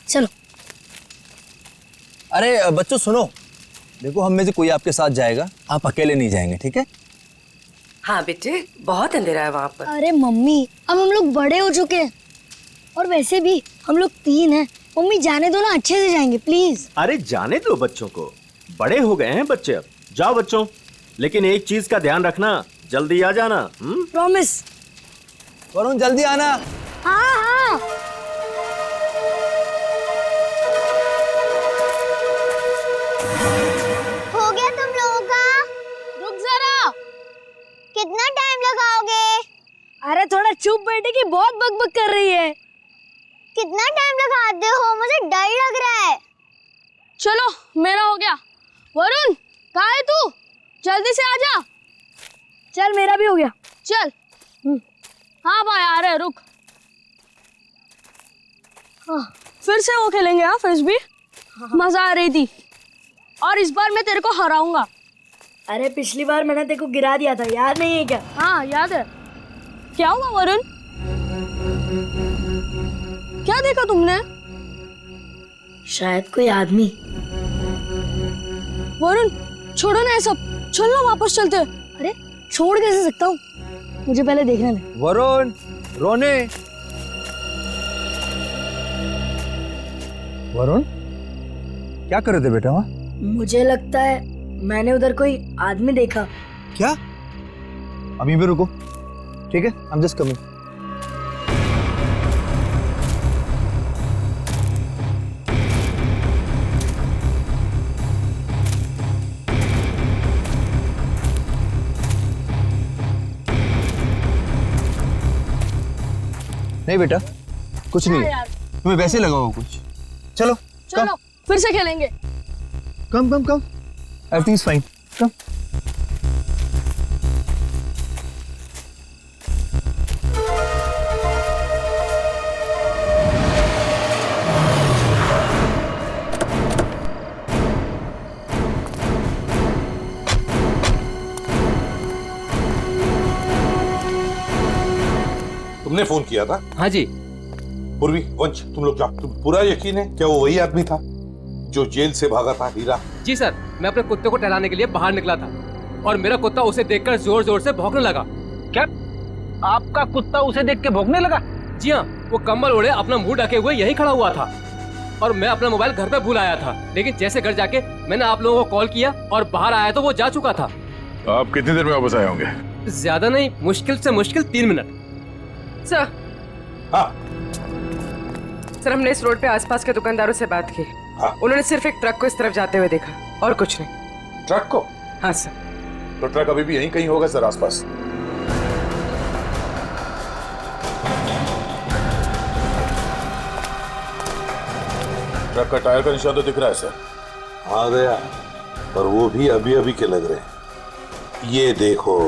चलो। अरे बच्चों सुनो, देखो हम में से कोई आपके साथ जाएगा, आप अकेले नहीं जाएंगे, ठीक है? हाँ बेटे, बहुत अंधेरा है वहाँ पर। अरे मम्मी, अब हम लोग बड़े हो चुके हैं और वैसे भी हम लोग 3 हैं। मम्मी जाने दो ना, अच्छे से जाएंगे प्लीज। अरे जाने दो बच्चों को, बड़े हो गए हैं बच्चे अब। जाओ बच्चों, लेकिन एक चीज का ध्यान रखना, जल्दी आ जाना। प्रॉमिस। वरुण जल्दी आना। हाँ हाँ। हो गया तुम लोगों का? रुक जरा, कितना टाइम लगाओगे? अरे थोड़ा चुप बैठे कि बहुत बकबक कर रही है। कितना टाइम लगाते हो? मुझे डर लग रहा है। चलो मेरा हो गया। वरुण कहाँ है तू? जल्दी से आजा। चल मेरा भी हो गया, चल। हाँ भाई आ रहे, रुक। हाँ फिर से वो खेलेंगे। हाँ फिर भी मजा आ रही थी और इस बार मैं तेरे को हराऊंगा। अरे पिछली बार मैंने तेरे को गिरा दिया था, याद नहीं है क्या? हाँ याद है। क्या हुआ वरुण? क्या देखा तुमने? शायद कोई आदमी। वरुण छोड़ो ना ये सब, चल ना वापस चलते। अरे छोड़ कैसे सकता हूँ, मुझे पहले देखने दे। वरुण, रोने। वरुण क्या कर रहे थे बेटा वहाँ? मुझे लगता है मैंने उधर कोई आदमी देखा। क्या? अभी भी रुको, ठीक है? I'm just coming. नहीं बेटा, कुछ नहीं है। तुम्हें वैसे लगा होगा कुछ। चलो चलो फिर से खेलेंगे। कम कम कम, एवरीथिंग इज फाइन, कम। तुमने फोन किया था? हाँ जी। पूर्वी, वंश, तुम लोग जाओ। तुम पूरा यकीन है क्या वो वही आदमी था जो जेल से भागा था? हीरा? जी सर, मैं अपने कुत्ते को टहलाने के लिए बाहर निकला था और मेरा कुत्ता उसे देखकर जोर जोर से भौंकने लगा। क्या आपका कुत्ता उसे देख के भौंकने लगा? जी हाँ, वो कंबल ओढ़े अपना मुंह ढके हुए यहीं खड़ा हुआ था और मैं अपना मोबाइल घर पे भूल आया था। लेकिन जैसे घर जाके मैंने आप लोगों को कॉल किया और बाहर आया तो वो जा चुका था। आप कितनी देर में वापस आए होंगे? ज्यादा नहीं, मुश्किल से मुश्किल 3 मिनट। सर, हाँ सर हमने इस रोड पे आसपास के दुकानदारों से बात की। हाँ। उन्होंने सिर्फ एक ट्रक को इस तरफ जाते हुए देखा और कुछ नहीं। ट्रक को? हाँ सर। तो ट्रक अभी भी यहीं कहीं होगा सर, आसपास। ट्रक का टायर का निशान तो दिख रहा है सर। आ गया, पर वो भी अभी अभी के लग रहे हैं। ये देखो,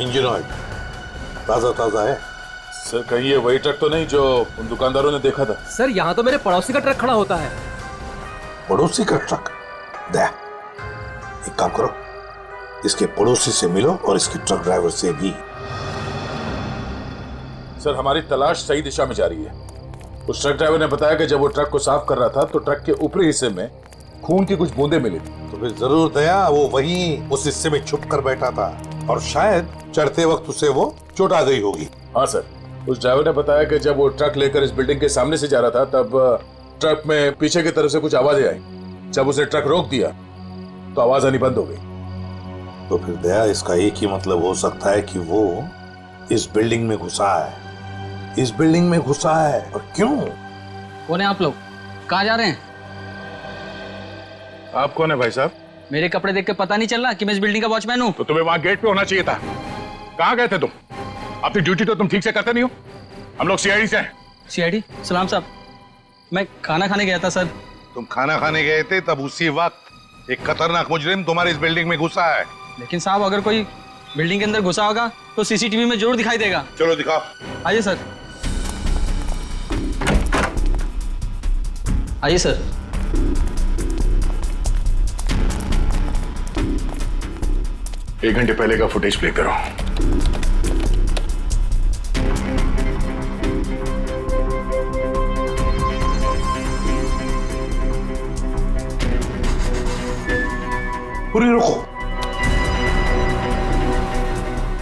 इंजन ऑयल ताजा ताजा है सर। कहीं ये वही ट्रक तो नहीं जो उन दुकानदारों ने देखा था? सर यहाँ तो मेरे पड़ोसी का ट्रक खड़ा होता है। पड़ोसी का ट्रक? दे, एक काम करो, इसके पड़ोसी से मिलो और इसके ट्रक ड्राइवर से भी। सर हमारी तलाश सही दिशा में जा रही है। उस ट्रक ड्राइवर ने बताया कि जब वो ट्रक को साफ कर रहा था तो ट्रक के ऊपरी हिस्से में खून की कुछ बूंदें मिली थी। तो फिर जरूर दया वो वहीं उस हिस्से में छुप कर बैठा था और शायद चढ़ते वक्त उसे वो चोट आ गई होगी। हाँ सर, उस ड्राइवर ने बताया कि जब वो ट्रक लेकर इस बिल्डिंग के सामने से जा रहा था तब ट्रक में पीछे की तरफ से कुछ आवाजें आई। जब उसे ट्रक रोक दिया तो आवाज आनी बंद हो गई। तो फिर दया इसका एक ही मतलब हो सकता है कि वो इस बिल्डिंग में घुसा है। इस बिल्डिंग में घुसा है। और क्यों? कौन है आप लोग? कहाँ जा रहे हैं? आप कौन है भाई साहब? मेरे कपड़े देख के पता नहीं चल रहा कि मैं इस बिल्डिंग का वॉचमैन हूँ? तो तुम्हें वहां गेट पे होना चाहिए था। कहाँ गए थे तुम? अपनी ड्यूटी तो तुम ठीक से करते नहीं हो। हम लोग सीआईडी से हैं। सीआईडी? सलाम साहब, मैं खाना खाने गया था सर। तुम खाना खाने गए थे तब उसी वक्त एक खतरनाक मुजरिम तुम्हारे इस बिल्डिंग में घुसा है। लेकिन साहब अगर कोई बिल्डिंग के अंदर घुसा होगा तो सीसीटीवी में जरूर दिखाई देगा। चलो दिखाओ। आइए सर, आइए सर। एक घंटे पहले का फुटेज प्ले करो। पूरी रुको।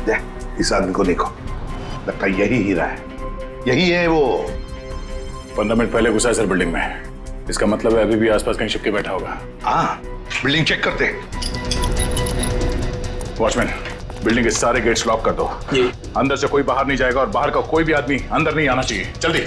देख, इस आदमी को देखो, लगता है यही हीरा है, यही है वो। 15 मिनट पहले घुसा है सर बिल्डिंग में। इसका मतलब है अभी भी आसपास कहीं छिप के बैठा होगा। हाँ, बिल्डिंग चेक करते हैं। वॉचमैन, बिल्डिंग के सारे गेट्स लॉक कर दो। अंदर से कोई बाहर नहीं जाएगा और बाहर का कोई भी आदमी अंदर नहीं आना चाहिए। जल्दी।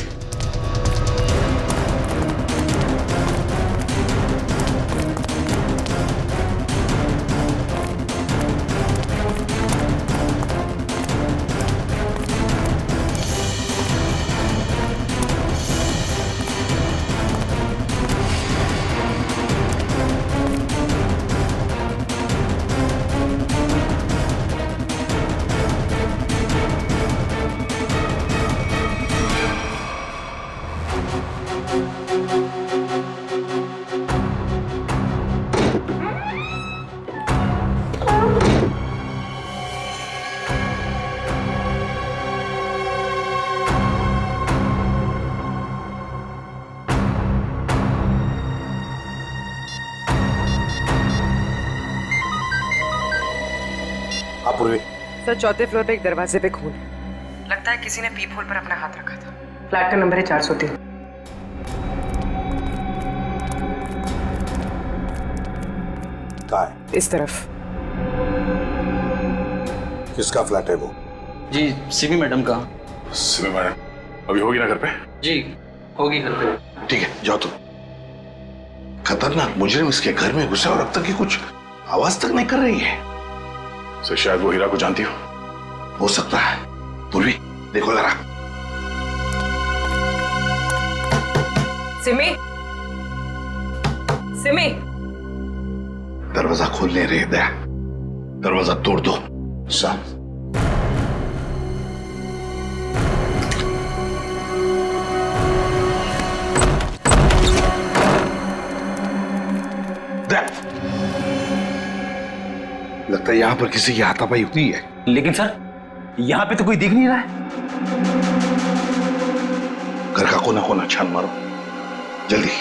पूर्वी। सर, चौथे फ्लोर पे एक दरवाजे पे खून है। लगता है किसी ने पीप होल पर अपना हाथ रखा था। फ्लैट का नंबर है 403। कहाँ है? इस तरफ। किसका फ्लैट है वो? जी, सीबी मैडम का। सीबी मैडम अभी होगी ना घर पे? जी, होगी घर पे। ठीक है, जाओ तुम। खतरनाक मुजरिम इसके घर में घुसा और अब तक की कुछ आवाज तक नहीं कर रही है। सर, शायद वो हीरा को जानती हो सकता है। पूर्वी, देखो जरा। सिमी, सिमी, दरवाजा खोल नहीं रहे। दया, दरवाजा तोड़ दो। सर, लगता है यहां पर किसी की हाथापाई हुई है। लेकिन सर, यहाँ पे तो कोई दिख नहीं रहा है। घर का कोना कोना छान मारो, जल्दी।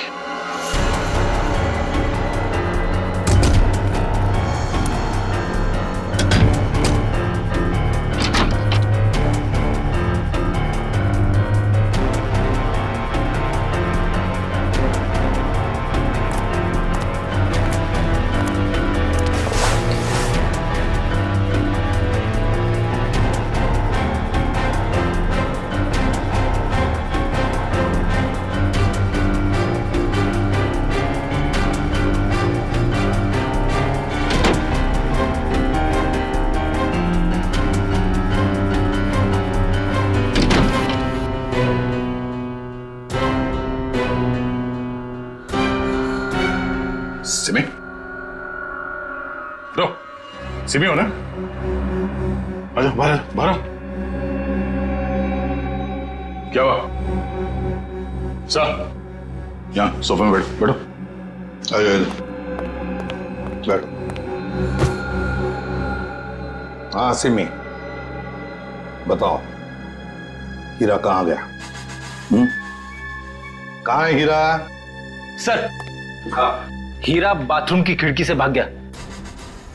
सिमी, लो, सिमी हो ना? आजा, बाहर बाहर। क्या हुआ? सर, यहाँ सोफे में बैठो। बैठो। हाँ सिमी, बताओ, हीरा कहाँ गया? कहाँ है हीरा? सर, हीरा बाथरूम की खिड़की से भाग गया।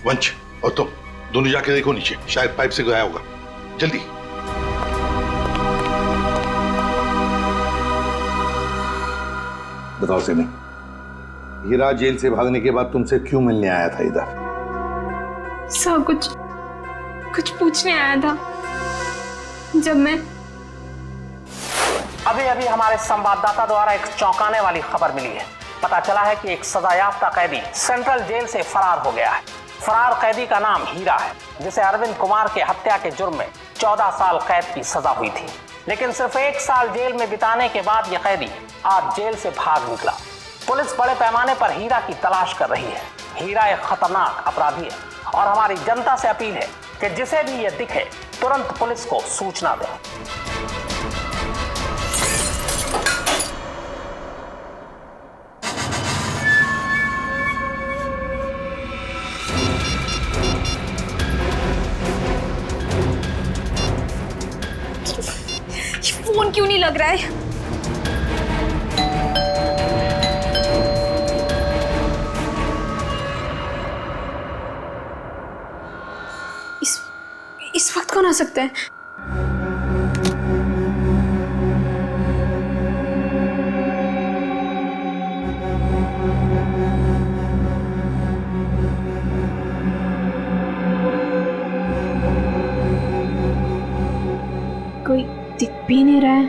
वंश और तुम दोनों जाके देखो नीचे, शायद पाइप से गया होगा। जल्दी। बताओ सिमी, हीरा जेल से भागने के बाद तुमसे क्यों मिलने आया था इधर? सर, कुछ पूछने आया था। जब मैं अभी हमारे संवाददाता द्वारा एक चौंकाने वाली खबर मिली है। पता चला है कि एक सजायाफ्ता कैदी सेंट्रल जेल से फरार हो गया है। फरार कैदी का नाम हीरा है, जिसे अरविंद कुमार के हत्या के जुर्म में 14 साल कैद की सजा हुई थी। लेकिन सिर्फ 1 साल जेल में बिताने के बाद यह कैदी आज जेल से भाग निकला। पुलिस बड़े पैमाने पर हीरा की तलाश कर रही है। हीरा एक खतरनाक अपराधी है और हमारी जनता से अपील है कि जिसे भी यह दिखे तुरंत पुलिस को सूचना दें। फोन क्यों नहीं लग रहा है? इस वक्त कौन आ सकता है? कोई दिख भी नहीं रहा है।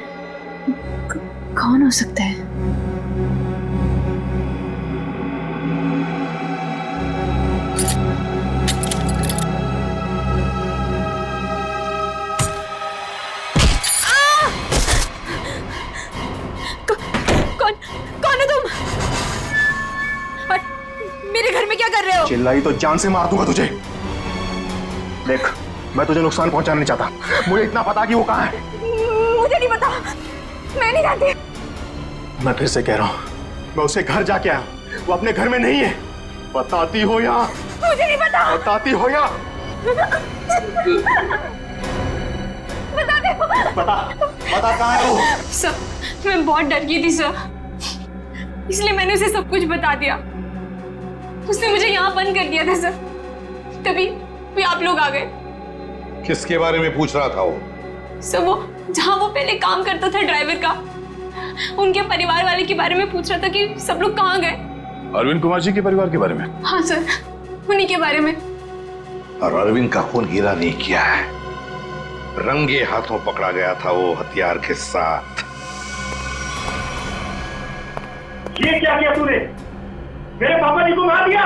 कौन हो सकता है? चिल्लाई तो जान से मार दूंगा तुझे। देख, मैं तुझे नुकसान पहुंचाना नहीं चाहता। मुझे इतना पता कि वो कहाँ है। मुझे नहीं पता, मैं नहीं जानती। मैं फिर से कह रहा हूँ, मैं उसे घर जाके आया, वो अपने घर में नहीं है। बताती हो या? मुझे नहीं पता। बताती हो या? बता दे। बता कहाँ है वो? सर, मैं बहुत डर गई थी सर, इसलिए मैंने उसे सब कुछ बता दिया। उसने मुझे यहाँ बंद कर दिया था सर, तभी आप लोग आ गए। किसके बारे में पूछ रहा था वो? सर, वो जहाँ वो पहले काम करता था ड्राइवर का, उनके परिवार वाले के बारे में पूछ रहा था कि सब लोग कहाँ गए। अरविंद कुमार जी के परिवार के बारे में? हाँ सर, उन्हीं के बारे में। और अरविंद का खून हीरा नहीं किया है, रंगे हाथों पकड़ा गया था वो हथियार के साथ। ये क्या किया तूने? मेरे पापा जी को मार दिया।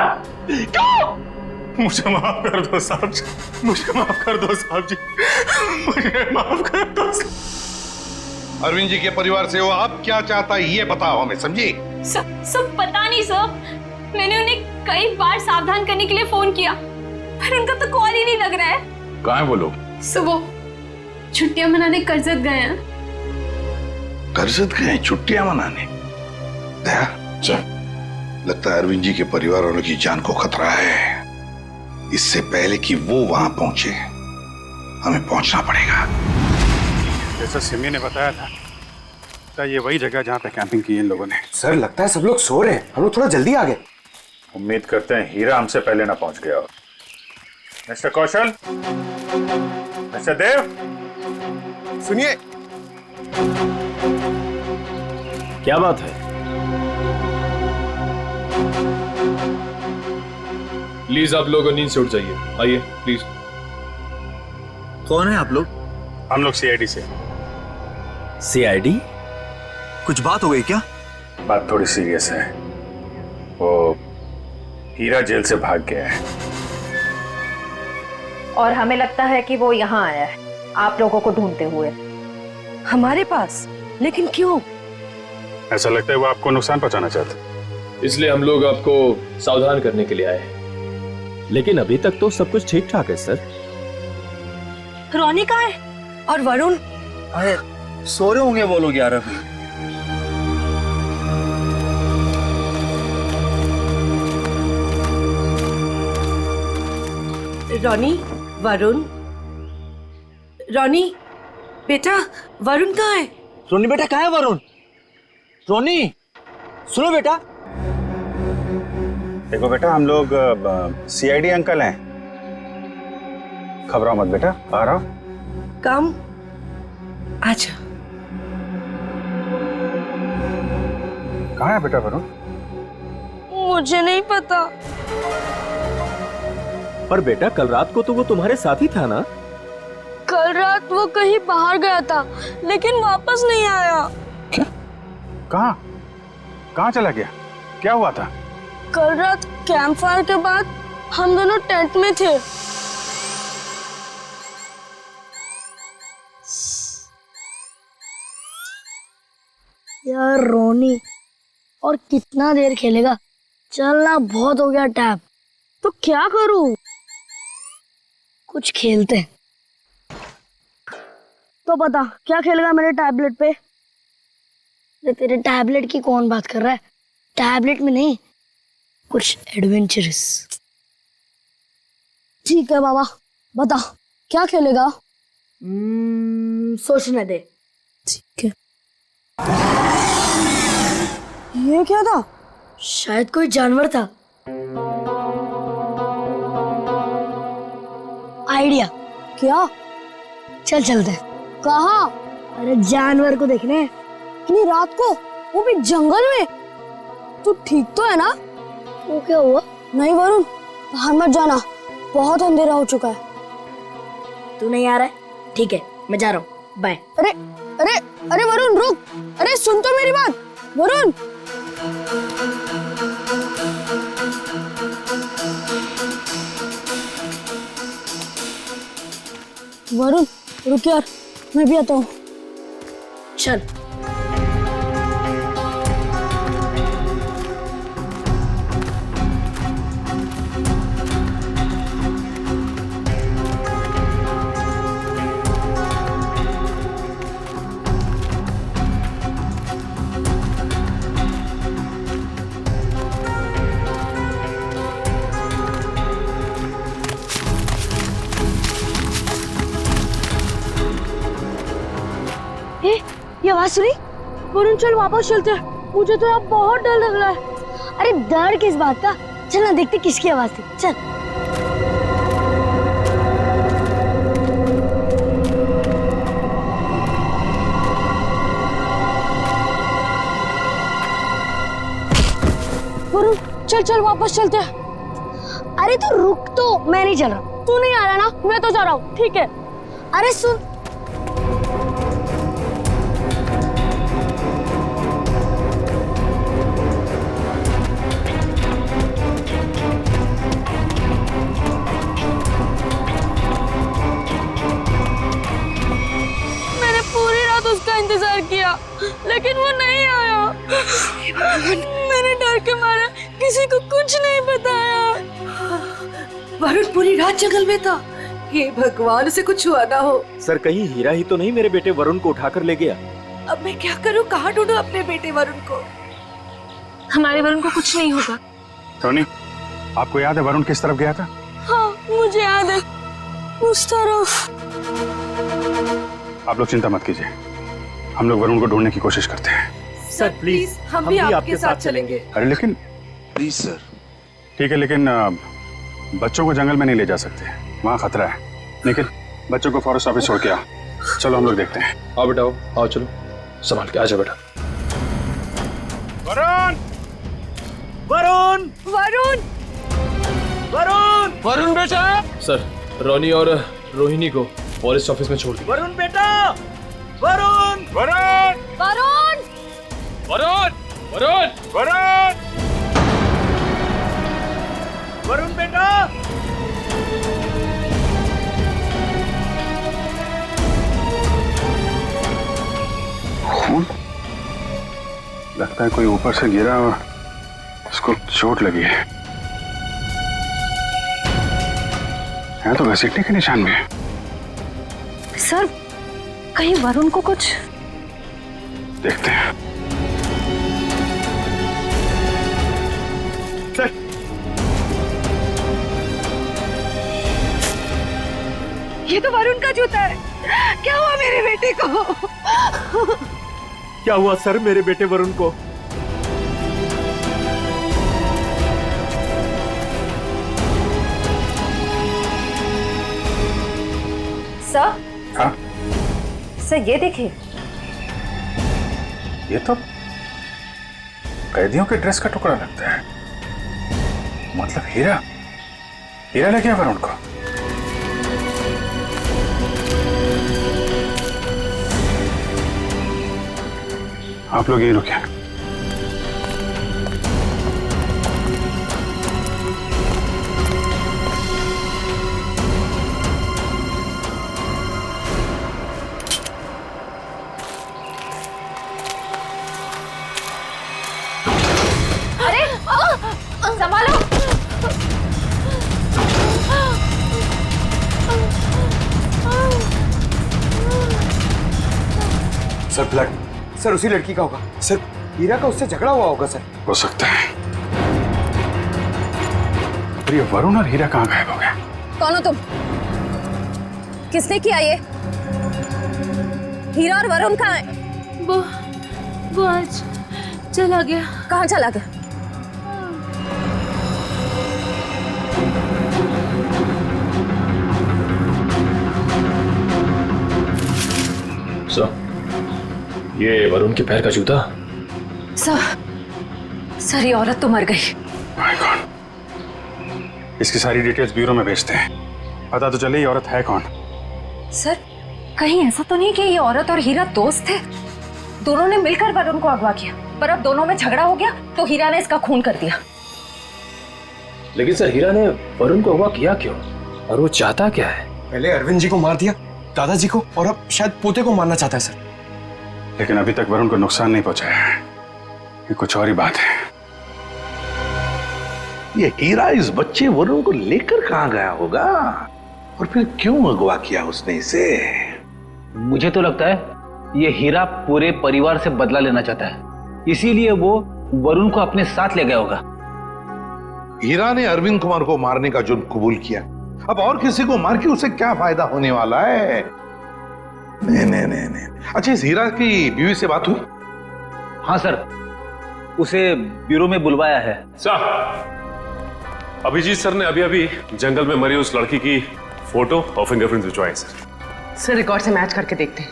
क्यों? मुझे माफ कर दो साहब जी, मुझे माफ कर दो साहब जी, मुझे माफ कर दो। अरविंद जी के परिवार से वो आप क्या चाहता है ये बताओ हमें, समझी? सब पता नहीं सर, मैंने उन्हें कई बार सावधान करने के लिए फोन किया, पर उनका तो कॉल ही नहीं लग रहा है। कहाँ है वो लोग? सर, वो छुट्टियां मनाने करजत गए हैं। करजत गए छुट्टियां मनाने? दया, चल, लगता है अरविंद जी के परिवार वालों की जान को खतरा है। इससे पहले कि वो वहां पहुंचे, हमें पहुंचना पड़ेगा। जैसा सिमी ने बताया था, तो ये वही जगह जहाँ पे कैंपिंग की इन लोगों ने। सर, लगता है सब लोग सो रहे हैं, हम लोग थोड़ा जल्दी आ गए। उम्मीद करते हैं हीरा हमसे पहले ना पहुंच गया हो। मिस्टर कौशल, मिस्टर देव, सुनिए। क्या बात है? प्लीज आप लोग नींद से उठ जाइए, आइए प्लीज। कौन है आप लोग? हम लोग सीआईडी से। सीआईडी? कुछ बात हो गई क्या? बात थोड़ी सीरियस है। वो हीरा जेल से भाग गया है और हमें लगता है कि वो यहाँ आया है आप लोगों को ढूंढते हुए हमारे पास। लेकिन क्यों? ऐसा लगता है वो आपको नुकसान पहुंचाना चाहते, इसलिए हम लोग आपको सावधान करने के लिए आए हैं। लेकिन अभी तक तो सब कुछ ठीक ठाक है सर। रोनी कहाँ है? और वरुण? अरे सो रहे होंगे वो लोग यार अभी। रोनी, वरुण, रोनी बेटा, वरुण कहाँ है? रोनी बेटा कहाँ है वरुण? रोनी सुनो बेटा। देखो बेटा, हम लोग सीआईडी अंकल हैं, घबराओ मत बेटा, आ रहा हूं। कम अच्छा। कहाँ है बेटा वरुण? मुझे नहीं पता। पर बेटा कल रात को तो वो तुम्हारे साथ ही था ना? कल रात वो कहीं बाहर गया था, लेकिन वापस नहीं आया। क्या? कहाँ कहाँ चला गया? क्या हुआ था? कल रात कैंप फायर के बाद हम दोनों टेंट में थे। यार रोनी, और कितना देर खेलेगा? चलना बहुत हो गया टैब। तो क्या करूं? कुछ खेलते हैं। तो बता क्या खेलेगा मेरे टैबलेट पे? तेरे टैबलेट की कौन बात कर रहा है? टैबलेट में नहीं, कुछ एडवेंचरस। ठीक है बाबा, बता क्या खेलेगा? सोचने दे। ठीक है। ये क्या था? शायद कोई जानवर था। आइडिया, क्या? चल चलते हैं। कहाँ? अरे जानवर को देखने। इतनी रात को, वो भी जंगल में। तू ठीक तो है ना? वो क्या हुआ? नहीं वरुण, बाहर मत जाना, बहुत अंधेरा हो चुका है। तू नहीं आ रहा है? ठीक है, मैं जा रहा हूँ, बाय। अरे अरे अरे वरुण रुक, अरे सुन तो मेरी बात वरुण। वरुण रुक यार, मैं भी आता हूँ। चल। ये आवाज सुनी? वरुण चल वापस चलते हैं, मुझे तो यहाँ बहुत डर लग रहा है। अरे डर किस बात का? चल ना देखते किसकी आवाज थी, चल। वरुण चल चल वापस चलते हैं। अरे तो रुक तो, मैं नहीं चल रहा। तू नहीं आ रहा ना? मैं तो जा रहा हूँ, ठीक है? अरे सुन, उसका इंतजार किया लेकिन वो नहीं आया। मैंने डर के मारा किसी को कुछ नहीं बताया। वरुण पूरी रात जंगल में था। हे भगवान, उसे कुछ हुआ ना हो। सर कहीं हीरा ही तो नहीं मेरे बेटे वरुण को उठाकर ले गया? अब मैं क्या करूं? कहाँ ढूंढूं अपने बेटे वरुण को? हमारे वरुण को कुछ नहीं होगा। टोनी, आपको याद है वरुण किस तरफ गया था? हाँ मुझे याद है, उस तरफ। आप लोग चिंता मत कीजिए, हम लोग वरुण को ढूंढने की कोशिश करते हैं। सर प्लीज, हम भी आपके साथ चलेंगे। अरे लेकिन प्लीज सर। ठीक है, लेकिन बच्चों को जंगल में नहीं ले जा सकते, वहाँ खतरा है। लेकिन बच्चों को फॉरेस्ट ऑफिस छोड़ के आओ। चलो हम लोग देखते हैं। आओ बेटा, आओ चलो, संभाल के आजा बेटा। वरुण! वरुण! वरुण! वरुण! वरुण बेटा! सर, रोनी और रोहिणी को फॉरेस्ट ऑफिस में छोड़ दिया। वरुण बेटा! वरुण! वरुण! वरुण! वरुण! वरुण! वरुण! वरुण बेटा! खून? लगता है कोई ऊपर से गिरा और उसको चोट लगी है। यहाँ तो घसीटने के निशान भी है। सर, कहीं वरुण को कुछ? देखते हैं। सर, ये तो वरुण का जूता है। क्या हुआ मेरे बेटे को? क्या हुआ सर मेरे बेटे वरुण को? सर? हाँ? सर ये देखिए, ये तो कैदियों के ड्रेस का टुकड़ा लगता है। मतलब हीरा ले गया वरुण को। आप लोग यहीं रुके। संभालो। सर ब्लड, सर उसी लड़की का होगा। सर हीरा का उससे झगड़ा हुआ होगा। सर हो सकता है। पर ये वरुण और हीरा कहाँ गायब हो गए? कौन हो तुम? किसने किया ये? हीरा और वरुण कहाँ है? वो आज चला गया। कहाँ चला गया? ये वरुण के पैर का जूता। सर ये औरत तो मर गई। माय गॉड, इसकी सारी डिटेल्स ब्यूरो में भेजते हैं, पता तो चले ये औरत है कौन। सर कहीं ऐसा तो नहीं कि ये औरत और हीरा दोस्त थे? दोनों ने मिलकर वरुण को अगवा किया, पर अब दोनों में झगड़ा हो गया तो हीरा ने इसका खून कर दिया। लेकिन सर हीरा ने वरुण को अगवा किया क्यों, और वो चाहता क्या है? पहले अरविंद जी को मार दिया, दादाजी को, और अब शायद पोते को मारना चाहता है सर। लेकिन अभी तक वरुण को नुकसान नहीं पहुंचाया है, ये कुछ और ही बात है। ये हीरा इस बच्चे वरुण को लेकर कहाँ गया होगा, और फिर क्यों अगवा किया उसने इसे? मुझे तो लगता है ये हीरा पूरे परिवार से बदला लेना चाहता है, इसीलिए वो वरुण को अपने साथ ले गया होगा। हीरा ने अरविंद कुमार को मारने का जुर्म कबूल किया, अब और किसी को मार के उसे क्या फायदा होने वाला है? नहीं नहीं नहीं नहीं। अच्छा, इस हीरा की बीवी से बात हुई? हाँ सर, उसे ब्यूरो में बुलवाया है। सर, अभिजीत सर ने अभी जंगल में मरी उस लड़की की फोटो और फिंगरप्रिंट्स भिजवाए सर रिकॉर्ड से मैच करके देखते हैं।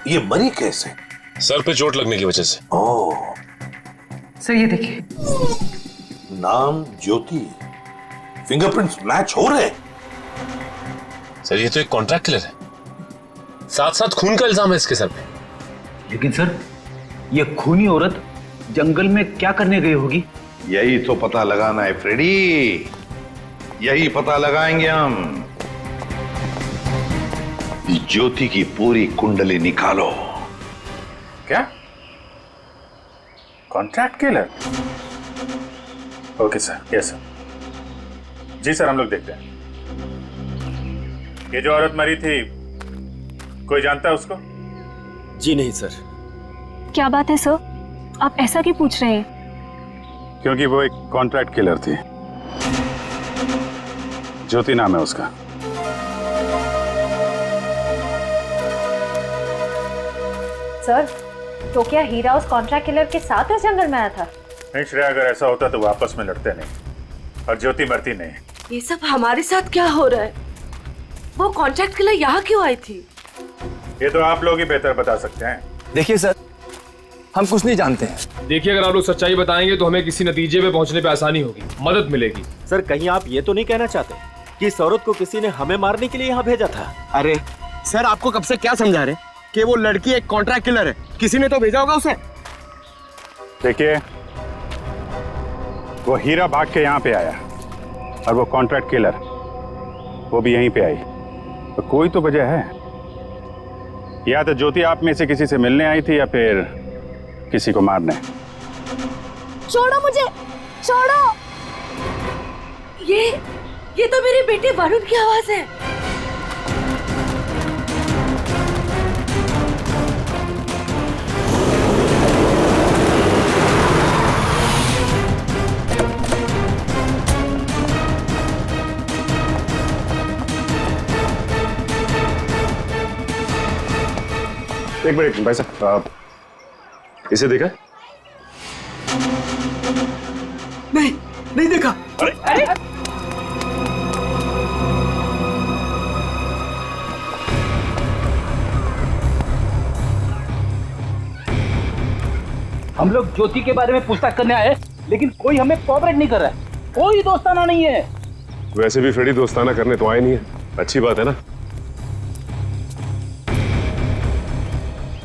ये मरी कैसे? सर पे चोट लगने की वजह से। ओह सर ये देखिए, नाम ज्योति, फिंगरप्रिंट्स मैच हो रहे। सर ये तो एक कॉन्ट्रैक्ट किलर है, साथ साथ खून का इल्जाम है इसके सर पे। लेकिन सर ये खूनी औरत जंगल में क्या करने गई होगी? यही तो पता लगाना है फ्रेडी, यही पता लगाएंगे हम। ज्योति की पूरी कुंडली निकालो। क्या contract killer? Okay sir, yes sir. जी सर, हम लोग देखते हैं। ये जो औरत मरी थी, कोई जानता है उसको? जी नहीं सर। क्या बात है सर, आप ऐसा क्यों पूछ रहे हैं? क्योंकि वो एक कॉन्ट्रैक्ट किलर थी, ज्योति नाम है उसका। सर तो क्या हीरा उस कॉन्ट्रैक्ट किलर के साथ इस जंगल में आया था? नहीं श्रेया, अगर ऐसा होता तो वो आपस में लड़ते नहीं और ज्योति मरती नहीं। ये सब हमारे साथ क्या हो रहा है? वो कॉन्ट्रैक्ट किलर यहाँ क्यों आई थी? ये तो आप लोग ही बेहतर बता सकते हैं। देखिए सर, हम कुछ नहीं जानते हैं। देखिए, अगर आप लोग सच्चाई बताएंगे तो हमें किसी नतीजे पे पहुंचने पे आसानी होगी, मदद मिलेगी। सर कहीं आप ये तो नहीं कहना चाहते कि इस औरत को किसी ने हमें मारने के लिए यहाँ भेजा था? अरे सर, आपको कब से क्या समझा रहे कि वो लड़की एक कॉन्ट्रैक्ट किलर है? किसी ने तो भेजा होगा उसे। देखिए, वो हीरा भाग के यहाँ पे आया और वो कॉन्ट्रैक्ट किलर वो भी यहीं पे आई, तो कोई तो वजह है। या तो ज्योति आप में से किसी से मिलने आई थी या फिर किसी को मारने। छोड़ो मुझे, छोड़ो। ये तो मेरे बेटे वरुण की आवाज है। एक मिनट भाई साहब, इसे देखा? नहीं देखा। अरे हम लोग ज्योति के बारे में पूछताछ करने आए, लेकिन कोई हमें कोऑपरेट नहीं कर रहा है, कोई दोस्ताना नहीं है। वैसे भी फ्रेडी दोस्ताना करने तो आए नहीं है, अच्छी बात है ना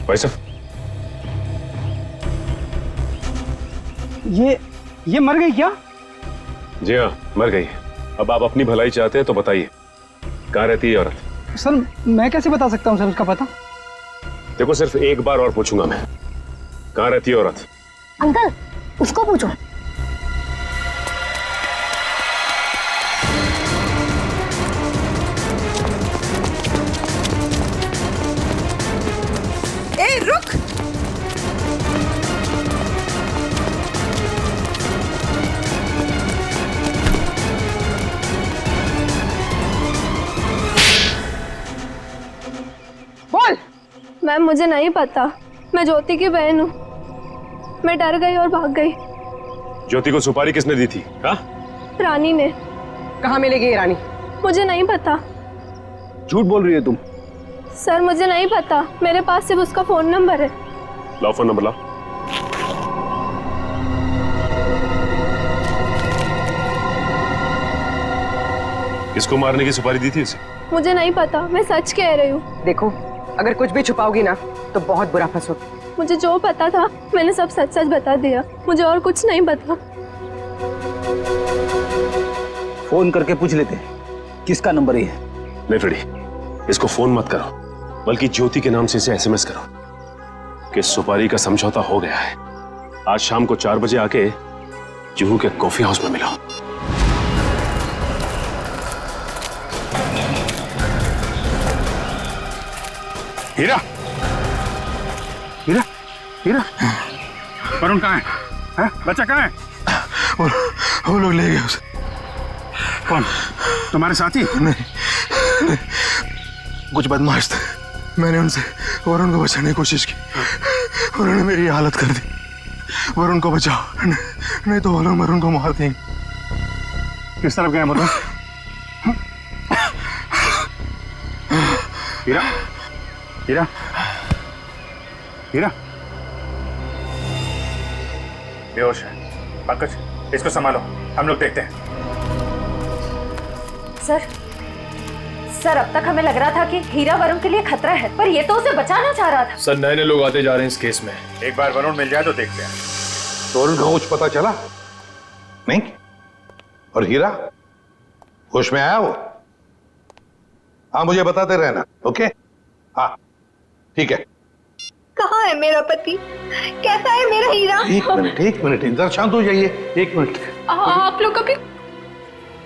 भाई साहब? ये मर गई क्या? जी हाँ, मर गई। अब आप अपनी भलाई चाहते हैं तो बताइए, कहाँ रहती है औरत? सर मैं कैसे बता सकता हूँ सर उसका पता? देखो, सिर्फ एक बार और पूछूंगा मैं, कहाँ रहती है औरत? अंकल उसको पूछो। ए रुक! बोल। मैम मुझे नहीं पता, मैं ज्योति की बहन हूँ। मैं डर गई और भाग गई। ज्योति को सुपारी किसने दी थी? हाँ? रानी ने। कहाँ मिलेगी ये रानी? मुझे नहीं पता। झूठ बोल रही है तुम। सर मुझे नहीं पता, मेरे पास सिर्फ उसका फोन नंबर है। लाओ फोन नंबर लाओ। किसको मारने की सुपारी दी थी उसे? मुझे नहीं पता, मैं सच कह रही हूँ। देखो, अगर कुछ भी छुपाओगी ना तो बहुत बुरा फंसोगी। मुझे जो पता था मैंने सब सच सच बता दिया, मुझे और कुछ नहीं पता। फोन करके पूछ लेते किसका नंबर है। नहीं फ्रेडी, इसको फोन मत करो, बल्कि ज्योति के नाम से इसे एसएमएस करो कि सुपारी का समझौता हो गया है। आज शाम को 4 बजे आके जुहू के कॉफी हाउस में मिलो। हीरा, हीरा, हीरा, वरुण कहाँ है? बच्चा कहाँ है? वो लोग ले गए उसे। कौन? तुम्हारे साथी? नहीं, कुछ बदमाश थे। मैंने उनसे वरुण को बचाने की कोशिश की, उन्होंने मेरी हालत कर दी। वरुण को बचाओ, नहीं तो वो लोग वरुण को मार देंगे। किस तरफ गए बताओ? हीरा, हीरा, हीरा, बेहोश है। पंकज, इसको संभालो, हम लोग देखते हैं। सर अब तक हमें लग रहा था कि हीरा वरुण के लिए खतरा है, पर ये तो उसे बचाना चाह रहा था। सर नए लोग आते जा रहे हैं इस केस में। एक बार वरुण मिल जाए तो देखते हैं। तो वरुण का कुछ पता चला नहीं? और हीरा होश में आया वो? हाँ, मुझे बताते रहना। ओके, हाँ ठीक है। कहाँ है मेरा पति? कैसा है मेरा हीरा? एक मिनट इधर शांत हो जाइए। 1 मिनट। आप लोग अभी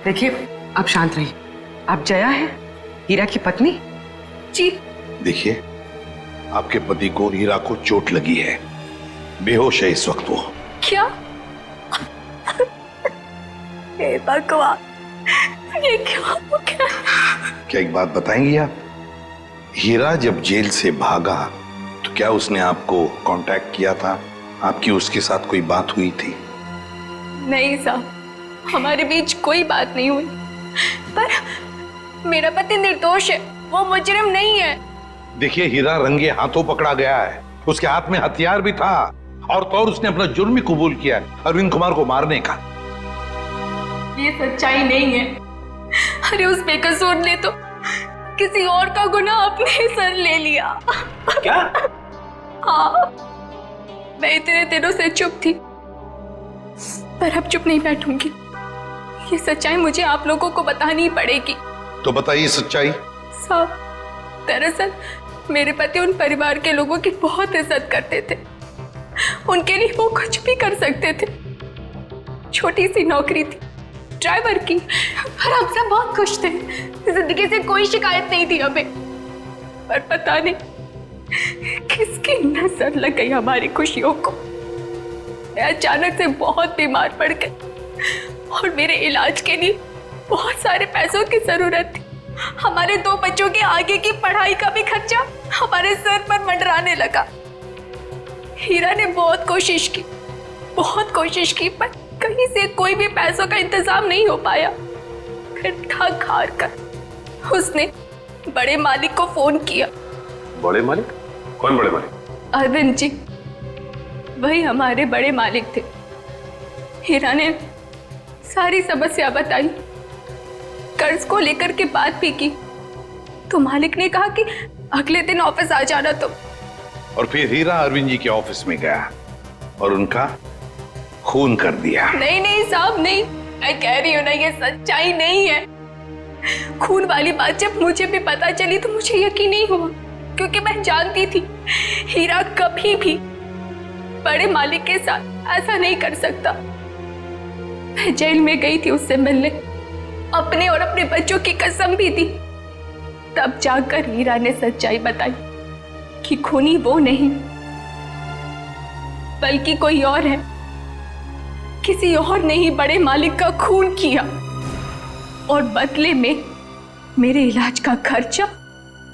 देखिए, आप शांत रहिए। आप जया है, हीरा की पत्नी? जी। देखिए, आपके पति को, हीरा को चोट लगी है, बेहोश है इस वक्त वो। क्या? हे भगवान, ये क्या हो गया? क्या एक बात बताएंगी आप? हीरा जब जेल से भागा तो क्या उसने आपको कांटेक्ट किया था? आपकी उसके साथ कोई बात हुई थी? नहीं साहब, हमारे बीच कोई बात नहीं हुई। पर मेरा पति निर्दोष है, वो मुजरिम नहीं है। देखिए, हीरा रंगे हाथों पकड़ा गया है, उसके हाथ में हथियार भी था, और तो और उसने अपना जुर्म भी कबूल किया है, अरविंद कुमार को मारने का। ये सच्चाई नहीं है। अरे उस बेकसूर ने तो किसी और का गुनाह अपने सर ले लिया। क्या? हाँ, मैं इतने दिनों से चुप थी, पर अब चुप नहीं बैठूंगी। ये सच्चाई मुझे आप लोगों को बतानी पड़ेगी। तो बताइए सच्चाई। साहब, दरअसल मेरे पति उन परिवार के लोगों की बहुत इज्जत करते थे। उनके लिए वो कुछ भी कर सकते थे। छोटी सी नौकरी थी, ड्राइवर की, पर हम सब बहुत खुश थे। जिंदगी से कोई शिकायत नहीं थी हमें। पर पता नहीं किसकी नजर लग गई हमारी खुशियों को। मैं अचानक से बहुत बीमार पड़ गई और मेरे इलाज के लिए बहुत सारे पैसों की जरूरत थी। हमारे 2 बच्चों के आगे की पढ़ाई का भी खर्चा हमारे सर पर मंडराने लगा। हीरा ने बहुत कोशिश की, पर कहीं से कोई भी पैसों का इंतजाम नहीं हो पाया। फिर थक हार कर उसने बड़े मालिक को फोन किया। बड़े मालिक? कौन बड़े मालिक? अरविंद जी, वही हमारे बड़े मालिक थे। हीरा ने सारी समस्या बताई, कर्ज को लेकर के बात भी की, तो मालिक ने कहा कि अगले दिन ऑफिस आ जाना तुम। और फिर हीरा अरविंद जी के ऑफिस में गया और उनका खून कर दिया। नहीं साहब, नहीं, मैं कह रही हूँ ना, ये सच्चाई नहीं है। खून वाली बात जब मुझे भी पता चली तो मुझे यकीन नहीं हुआ, क्योंकि मैं जानती थी हीरा कभी भी बड़े मालिक के साथ ऐसा नहीं कर सकता। मैं जेल में गई थी उससे मिलने, अपने और अपने बच्चों की कसम भी दी। तब जाकर हीरा ने सच्चाई बताई कि खूनी वो नहीं बल्कि कोई और है। किसी और ने ही बड़े मालिक का खून किया और बदले में मेरे इलाज का खर्चा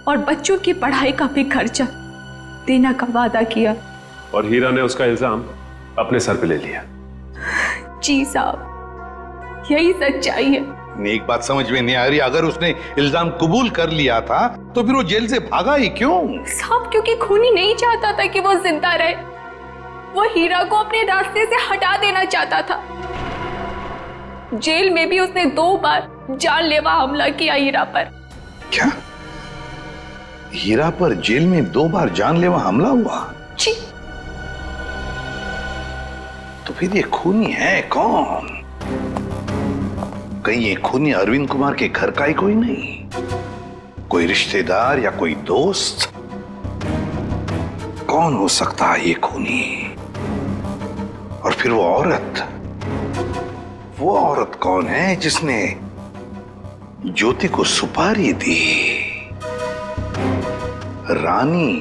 और बच्चों की पढ़ाई का भी खर्चा देने का वादा किया। और हीरा ने उसका इल्जाम अपने सर पे ले लिया। जी साहब, यही सच्चाई है। एक बात समझ में नहीं आ रही, अगर उसने इल्जाम कबूल कर लिया था तो फिर वो जेल से भागा ही क्यों? साहब क्योंकि खूनी नहीं चाहता था कि वो जिंदा रहे। वो हीरा को अपने रास्ते से हटा देना चाहता था। जेल में भी उसने 2 बार जानलेवा हमला किया हीरा पर। क्या? हीरा पर जेल में 2 बार जानलेवा हमला हुआ? जी। तो फिर ये खूनी है कौन? कहीं ये खूनी अरविंद कुमार के घर का ही कोई नहीं? कोई रिश्तेदार या कोई दोस्त? कौन हो सकता है ये खूनी? और फिर वो औरत कौन है जिसने ज्योति को सुपारी दी? रानी।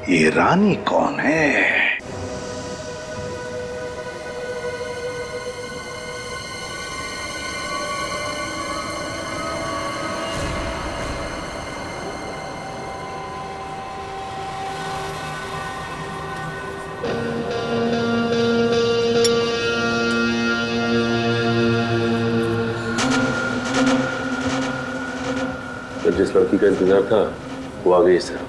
ये रानी कौन है? जिस लड़की का इंतजार था वो आ गई सर।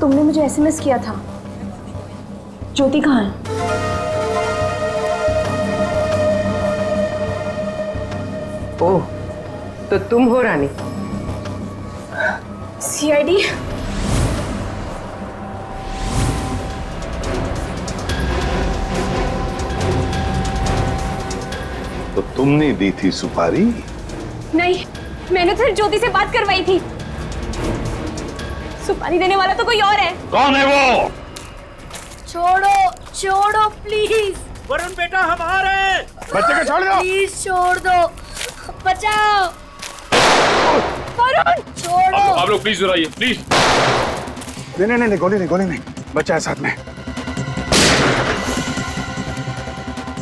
तुमने मुझे एसएमएस किया था। ज्योति कहाँ है? ओह, तो तुम हो रानी? सीआईडी? तो तुमने दी थी सुपारी? नहीं, मैंने तो ज्योति से बात करवाई थी। सुपारी देने वाला तो कोई और है। कौन है वो? छोड़ो प्लीज। वरुण बेटा हमारे बच्चे को छोड़ दो। प्लीज छोड़ दो, बचाओ। वरुण छोड़ो। आप लोग प्लीज जरा प्लीज। नहीं, गोली नहीं, बच्चा है साथ में।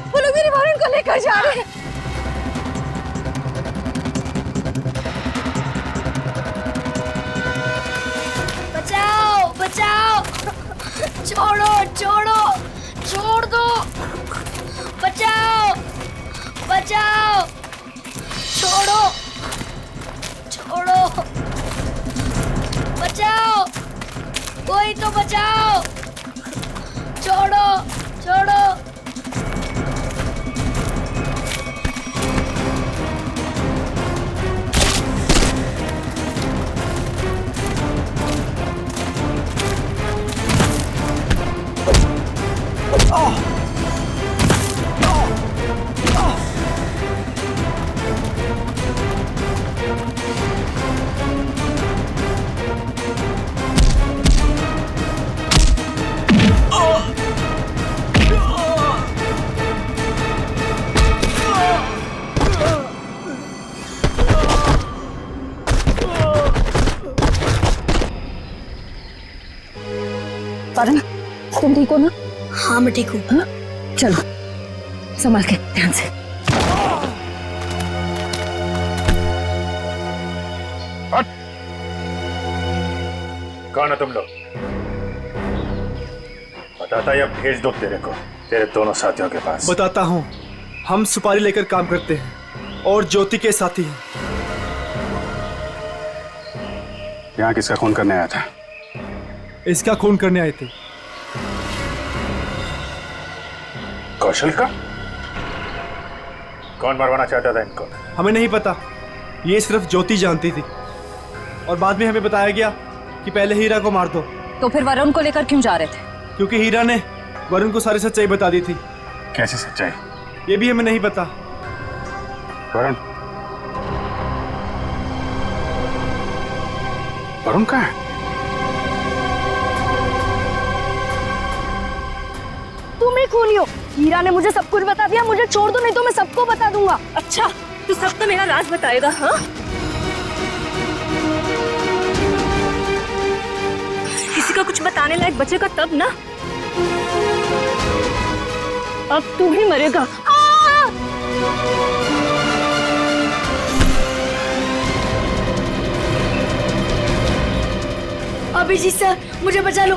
वो लोग मेरे वरुण को लेकर जा रहे हैं। बचाओ। छोड़ दो। बचाओ। छोड़ो। बचाओ। कोई तो बचाओ। छोड़ो। वरुण, तुम ठीक हो ना? हाँ मैं ठीक हूँ। चलो संभाल के, ध्यान से। कौन है तुम लोग? बताता या भेज दो तेरे दोनों साथियों के पास। बताता हूँ, हम सुपारी लेकर काम करते हैं और ज्योति के साथी हैं। यहाँ किसका खून करने आया था? इसका खून करने आए थे। कौशल का? कौन मरवाना चाहता था इनको? हमें नहीं पता, ये सिर्फ ज्योति जानती थी और बाद में हमें बताया गया कि पहले हीरा को मार दो। तो फिर वरुण को लेकर क्यों जा रहे थे? क्योंकि हीरा ने वरुण को सारी सच्चाई बता दी थी। कैसी सच्चाई? ये भी हमें नहीं पता। वरुण कहाँ है? तुम ही खूनी हो। हीरा ने मुझे सब कुछ बता दिया। मुझे छोड़ दो, नहीं तो मैं सबको बता दूंगा। अच्छा, तू सब तो मेरा राज बताएगा? हाँ, किसी का कुछ बताने लायक बचेगा तब ना। अब तू ही मरेगा। अभिजीत सर, मुझे बचा लो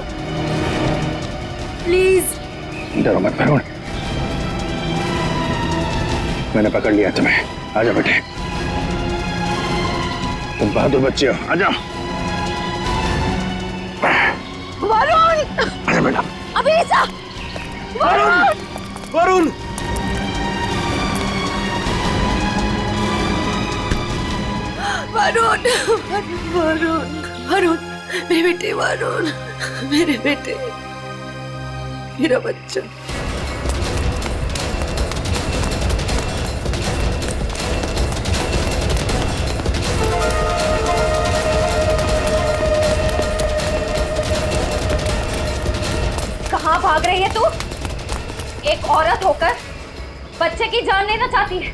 प्लीज। डरो मत वरुण, मैंने पकड़ लिया तुम्हें। आजा बेटे, तुम बहादुर बच्चे हो, आजा। वरुण! आजा बेटा। अभिजीत सर! वरुण! वरुण! वरुण! वरुण! वरुण! मेरे बेटे वरुण, मेरे बेटे, मेरा बच्चा। कहाँ भाग रही है तू? एक औरत होकर बच्चे की जान लेना चाहती है।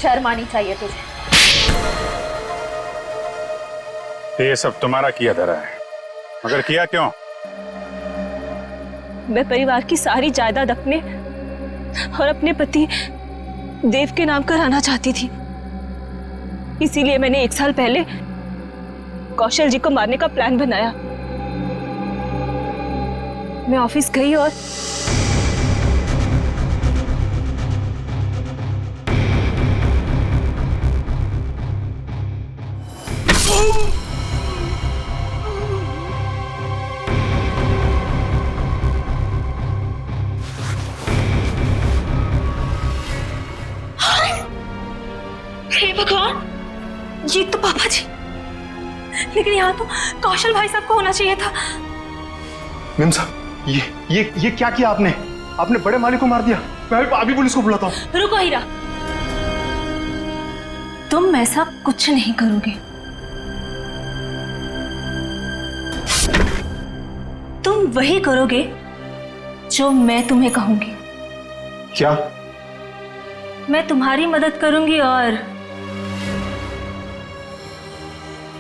शर्म आनी चाहिए तुझे। तो ये सब तुम्हारा किया धरा है, मगर किया क्यों? मैं परिवार की सारी जायदाद अपने और अपने पति देव के नाम कराना चाहती थी। इसीलिए मैंने 1 साल पहले कौशल जी को मारने का प्लान बनाया। मैं ऑफिस गई और हे भगवान, ये तो पापा जी, लेकिन यहाँ तो कौशल भाई साहब को होना चाहिए था। मेम साहब, ये क्या किया आपने? आपने बड़े मालिक को मार दिया। मैं अभी पुलिस को बुलाता हूँ। रुको हीरा, तुम ऐसा कुछ नहीं करोगे। तुम वही करोगे जो मैं तुम्हें कहूंगी। क्या? मैं तुम्हारी मदद करूंगी और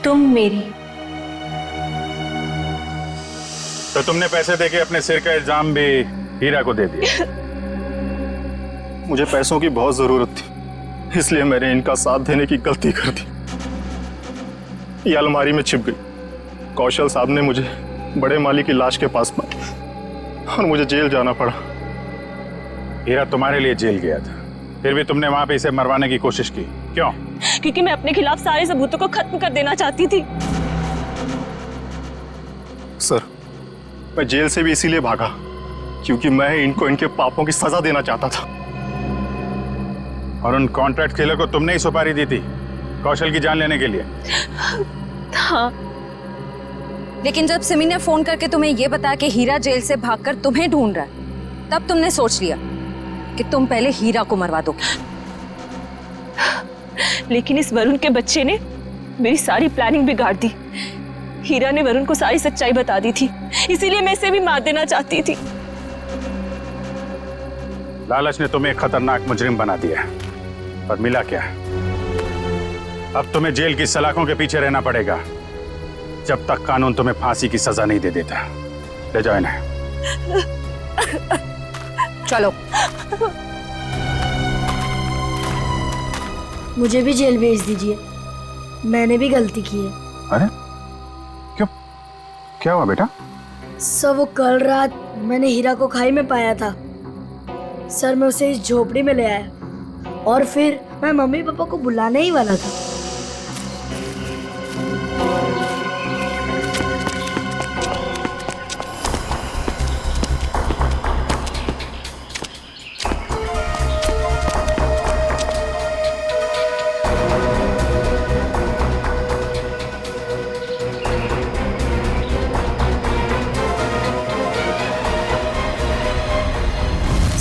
तुम मेरी। तो तुमने पैसे देके अपने सिर का इल्जाम भी हीरा को दे दिया। मुझे पैसों की बहुत जरूरत थी, इसलिए मैंने इनका साथ देने की गलती कर दी। ये अलमारी में छिप गई। कौशल साहब ने मुझे बड़े माली की लाश के पास पाया और मुझे जेल जाना पड़ा। हीरा तुम्हारे लिए जेल गया था, फिर भी तुमने वहां पे इसे मरवाने की कोशिश की, क्यों? क्योंकि मैं अपने खिलाफ सारे सबूतों को खत्म कर देना चाहती थी। सर, मैं जेल से भी इसीलिए भागा क्योंकि मैं इनको इनके पापों की सजा देना चाहता था। और उन कॉन्ट्रैक्ट किलर को तुमने ही सुपारी दी थी कौशल की जान लेने के लिए? हाँ। लेकिन जब सिमी ने फोन करके तुम्हें यह बताया कि हीरा जेल से भागकर तुम्हें ढूंढ रहा है, तब तुमने सोच लिया कि तुम पहले हीरा को मरवा दो। लेकिन इस वरुण के बच्चे ने मेरी सारी प्लानिंग बिगाड़ दी। हीरा ने वरुण को सारी सच्चाई बता दी थी, इसीलिए मैं इसे भी मार देना चाहती थी। लालच ने तुम्हें एक खतरनाक मुजरिम बना दिया, पर मिला क्या? अब तुम्हें जेल की सलाखों के पीछे रहना पड़ेगा जब तक कानून तुम्हें फांसी की सजा नहीं दे देता। ले जाओ इन्हें। चलो। मुझे भी जेल भेज दीजिए, मैंने भी गलती की है। अरे क्यों, क्या हुआ बेटा? सर, वो कल रात मैंने हीरा को खाई में पाया था। सर, मैं उसे इस झोपड़ी में ले आया और फिर मैं मम्मी पापा को बुलाने ही वाला था।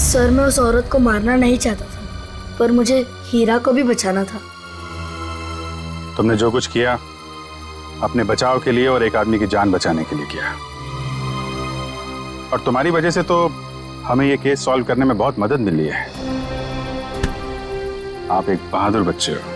सर, मैं उस औरत को मारना नहीं चाहता था, पर मुझे हीरा को भी बचाना था। तुमने जो कुछ किया अपने बचाव के लिए और एक आदमी की जान बचाने के लिए किया, और तुम्हारी वजह से तो हमें ये केस सॉल्व करने में बहुत मदद मिली है। आप एक बहादुर बच्चे हो।